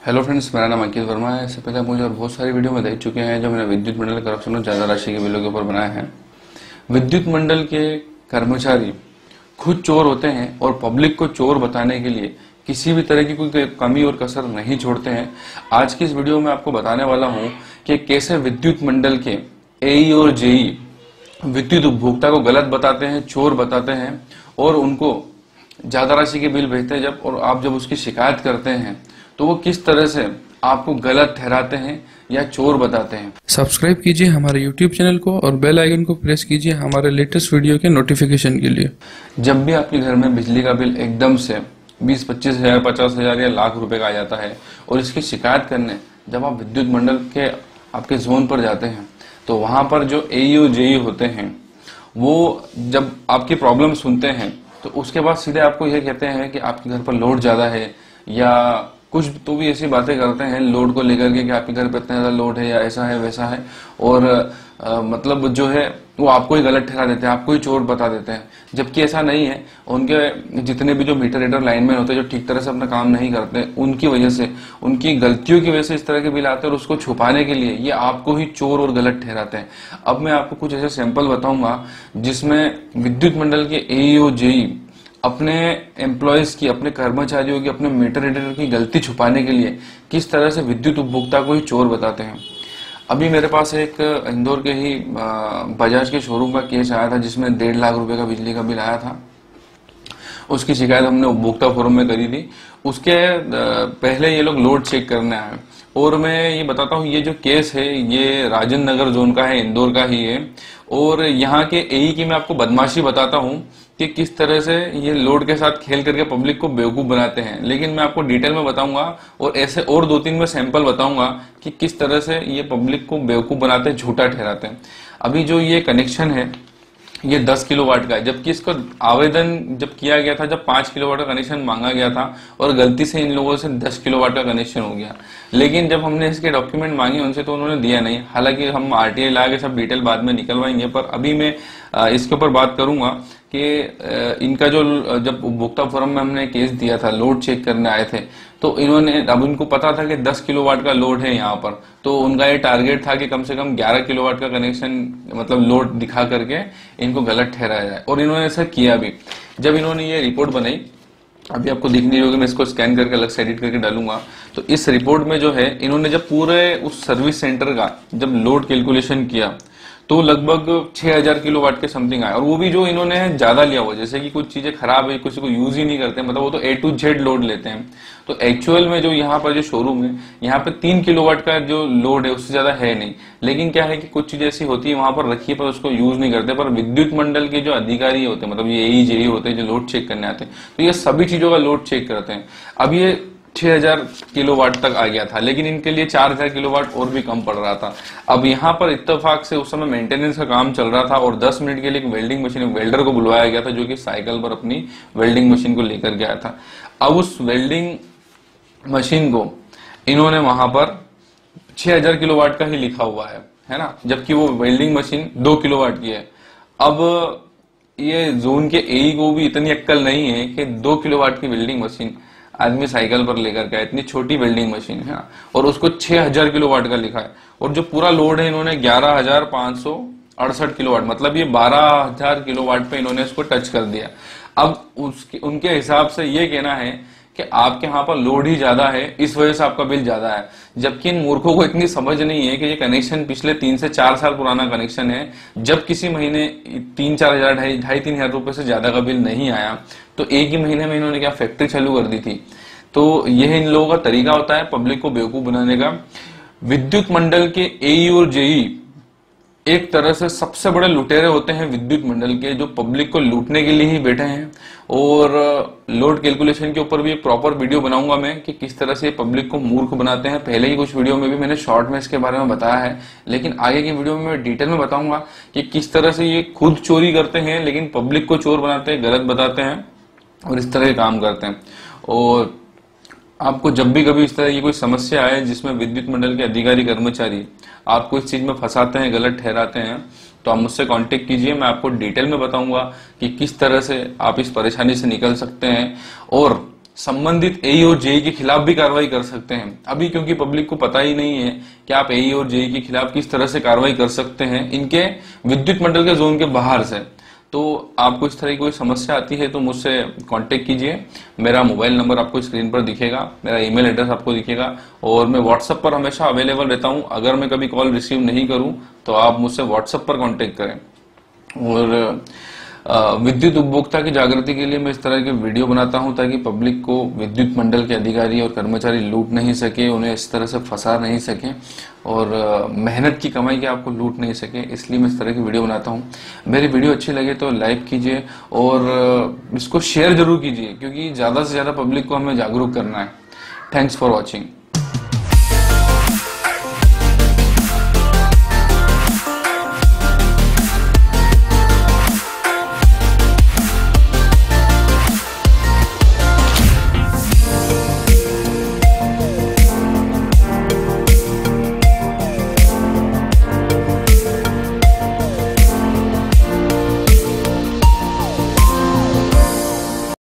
Hello friends, मेरा नाम अंकित वर्मा है। इससे पहले मुझे और बहुत सारी वीडियो में देख चुके हैं जो मैंने विद्युत मंडल करप्शन और ज्यादा राशि के बिलों के ऊपर बनाए हैं। विद्युत मंडल के कर्मचारी खुद चोर होते हैं और पब्लिक को चोर बताने के लिए किसी भी तरह की कोई कमी और कसर नहीं छोड़ते हैं। आज की इस वीडियो में आपको बताने वाला हूं कि कैसे विद्युत मंडल के एई और जेई विद्युत उपभोक्ता को गलत बताते हैं, चोर बताते हैं और उनको ज्यादा राशि के बिल भेजते हैं और आप जब उसकी शिकायत करते हैं तो वो किस तरह से आपको गलत ठहराते हैं या चोर बताते हैं। सब्सक्राइब कीजिए हमारे यूट्यूब चैनल को और बेल आइकन को प्रेस कीजिए हमारे लेटेस्ट वीडियो के नोटिफिकेशन के लिए। जब भी आपके घर में बिजली का बिल एकदम से 20-25 हजार, 50 हजार या लाख रुपए का आ जाता है और इसकी शिकायत करने जब आप विद्युत मंडल के आपके जोन पर जाते हैं तो वहां पर जो एई और जेई होते हैं वो जब आपकी प्रॉब्लम सुनते हैं तो उसके बाद सीधे आपको यह कहते हैं कि आपके घर पर लोड ज्यादा है या कुछ तो भी ऐसी बातें करते हैं लोड को लेकर के कि आपके घर पे इतना ज्यादा लोड है या ऐसा है वैसा है और मतलब जो है वो आपको ही गलत ठहरा देते हैं, आपको ही चोर बता देते हैं, जबकि ऐसा नहीं है। उनके जितने भी जो मीटर रीडर लाइनमैन होते हैं जो ठीक तरह से अपना काम नहीं करते, उनकी वजह से, उनकी गलतियों की वजह से इस तरह के बिल आते हैं और उसको छुपाने के लिए ये आपको ही चोर और गलत ठहराते हैं। अब मैं आपको कुछ ऐसे सैंपल बताऊंगा जिसमें विद्युत मंडल के एई और जेई अपने एम्प्लॉयज की, अपने कर्मचारियों की, अपने मीटर रीडर की गलती छुपाने के लिए किस तरह से विद्युत उपभोक्ता को ही चोर बताते हैं। अभी मेरे पास एक इंदौर के ही बजाज के शोरूम का केस आया था जिसमें 1.5 लाख रुपए का बिजली का बिल आया था। उसकी शिकायत हमने उपभोक्ता फोरम में करी थी। उसके पहले ये लोग लोड चेक करने आए और मैं ये बताता हूँ, ये जो केस है ये राजेंद्र नगर जोन का है, इंदौर का ही है। और यहाँ के एई की मैं आपको बदमाशी बताता हूँ कि किस तरह से ये लोड के साथ खेल करके पब्लिक को बेवकूफ बनाते हैं, लेकिन मैं आपको डिटेल में बताऊंगा और ऐसे और 2-3 में सैंपल बताऊंगा कि किस तरह से ये पब्लिक को बेवकूफ बनाते हैं, झूठा ठहराते हैं। अभी जो ये कनेक्शन है ये 10 किलोवाट का है, जबकि इसको आवेदन जब किया गया था, जब 5 किलोवाट का कनेक्शन मांगा गया था और गलती से इन लोगों से 10 किलोवाट का कनेक्शन हो गया। लेकिन जब हमने इसके डॉक्यूमेंट मांगे उनसे तो उन्होंने दिया नहीं। हालांकि हम आरटीआई ला के सब डिटेल बाद में निकलवाएंगे, पर अभी मैं इसके ऊपर बात करूंगा कि इनका जो जब उपभोक्ता फोरम में हमने केस दिया था, लोड चेक करने आए थे तो इन्होंने, अब इनको पता था कि 10 किलोवाट का लोड है यहाँ पर, तो उनका ये टारगेट था कि कम से कम 11 किलोवाट का कनेक्शन मतलब लोड दिखा करके इनको गलत ठहराया जाए और इन्होंने ऐसा किया भी। जब इन्होंने ये रिपोर्ट बनाई, अभी आपको दिख नहीं होगी, मैं इसको स्कैन करके अलग से एडिट करके डालूंगा, तो इस रिपोर्ट में जो है इन्होंने जब पूरे उस सर्विस सेंटर का जब लोड कैलकुलेशन किया तो लगभग 6000 किलोवाट के समथिंग आया। और वो भी जो इन्होंने ज्यादा लिया हुआ, जैसे कि कुछ चीजें खराब है, किसी को यूज ही नहीं करते, मतलब वो तो A to Z लोड लेते हैं। तो एक्चुअल में जो यहाँ पर जो शोरूम है यहाँ पे 3 किलोवाट का जो लोड है उससे ज्यादा है नहीं। लेकिन क्या है कि कुछ चीजें ऐसी होती है वहां पर रखी है पर उसको यूज नहीं करते। पर विद्युत मंडल के जो अधिकारी होते हैं, मतलब ये एई जेई होते हैं जो लोड चेक करने आते हैं, तो ये सभी चीजों का लोड चेक करते हैं। अब ये 6000 किलोवाट तक आ गया था, लेकिन इनके लिए 4000 किलोवाट और भी कम पड़ रहा था। अब यहाँ पर इत्तेफाक से उस समय मेंटेनेंस का काम चल रहा था और 10 मिनट के लिए एक वेल्डिंग मशीन, वेल्डर को बुलवाया गया था जो कि साइकिल पर अपनी वेल्डिंग मशीन को लेकर गया था। अब उस वेल्डिंग मशीन को इन्होंने वहां पर 6000 किलोवाट का ही लिखा हुआ है ना, जबकि वो वेल्डिंग मशीन 2 किलोवाट की है। अब ये जोन के एई को भी इतनी अक्कल नहीं है कि 2 किलोवाट की वेल्डिंग मशीन आदमी साइकिल पर लेकर के, इतनी छोटी वेल्डिंग मशीन है और उसको 6000 किलोवाट का लिखा है। और जो पूरा लोड है इन्होंने 11568 किलोवाट, मतलब ये 12000 किलोवाट पे इन्होंने इसको टच कर दिया। अब उनके हिसाब से ये कहना है कि आपके यहाँ पर लोड ही ज्यादा है, इस वजह से आपका बिल ज्यादा है। जबकि इन मूर्खों को इतनी समझ नहीं है कि ये कनेक्शन पिछले 3 से 4 साल पुराना कनेक्शन है। जब किसी महीने 3-4 हजार, 2,500-3 हजार रुपए से ज्यादा का बिल नहीं आया तो एक ही महीने में इन्होंने क्या फैक्ट्री चालू कर दी थी। तो यह इन लोगों का तरीका होता है पब्लिक को बेवकूफ बनाने का। विद्युत मंडल के एई और जेई एक तरह से सबसे बड़े लुटेरे होते हैं विद्युत मंडल के, जो पब्लिक को लूटने के लिए ही बैठे हैं। और लोड कैलकुलेशन के ऊपर भी एक प्रॉपर वीडियो बनाऊंगा मैं कि किस तरह से पब्लिक को मूर्ख बनाते हैं। पहले ही कुछ वीडियो में भी मैंने शॉर्ट में इसके बारे में बताया है, लेकिन आगे की वीडियो में मैं डिटेल में बताऊंगा कि किस तरह से ये खुद चोरी करते हैं लेकिन पब्लिक को चोर बनाते हैं, गलत बताते हैं और इस तरह के काम करते हैं। और आपको जब भी कभी इस तरह की कोई समस्या आए जिसमें विद्युत मंडल के अधिकारी कर्मचारी आपको इस चीज में फंसाते हैं, गलत ठहराते हैं, तो आप मुझसे कांटेक्ट कीजिए। मैं आपको डिटेल में बताऊंगा कि किस तरह से आप इस परेशानी से निकल सकते हैं और संबंधित एई और जेई के खिलाफ भी कार्रवाई कर सकते हैं। अभी क्योंकि पब्लिक को पता ही नहीं है कि आप एई और जेई के खिलाफ किस तरह से कार्रवाई कर सकते हैं इनके विद्युत मंडल के जोन के बाहर से। तो आपको इस तरह की कोई समस्या आती है तो मुझसे कांटेक्ट कीजिए। मेरा मोबाइल नंबर आपको स्क्रीन पर दिखेगा, मेरा ईमेल एड्रेस आपको दिखेगा, और मैं व्हाट्सएप पर हमेशा अवेलेबल रहता हूं। अगर मैं कभी कॉल रिसीव नहीं करूं तो आप मुझसे व्हाट्सएप पर कांटेक्ट करें। और विद्युत उपभोक्ता की जागृति के लिए मैं इस तरह के वीडियो बनाता हूं ताकि पब्लिक को विद्युत मंडल के अधिकारी और कर्मचारी लूट नहीं सके, उन्हें इस तरह से फंसा नहीं सके और मेहनत की कमाई के आपको लूट नहीं सके, इसलिए मैं इस तरह की वीडियो बनाता हूं। मेरी वीडियो अच्छी लगे तो लाइक कीजिए और इसको शेयर जरूर कीजिए, क्योंकि ज्यादा से ज्यादा पब्लिक को हमें जागरूक करना है। Thanks for watching.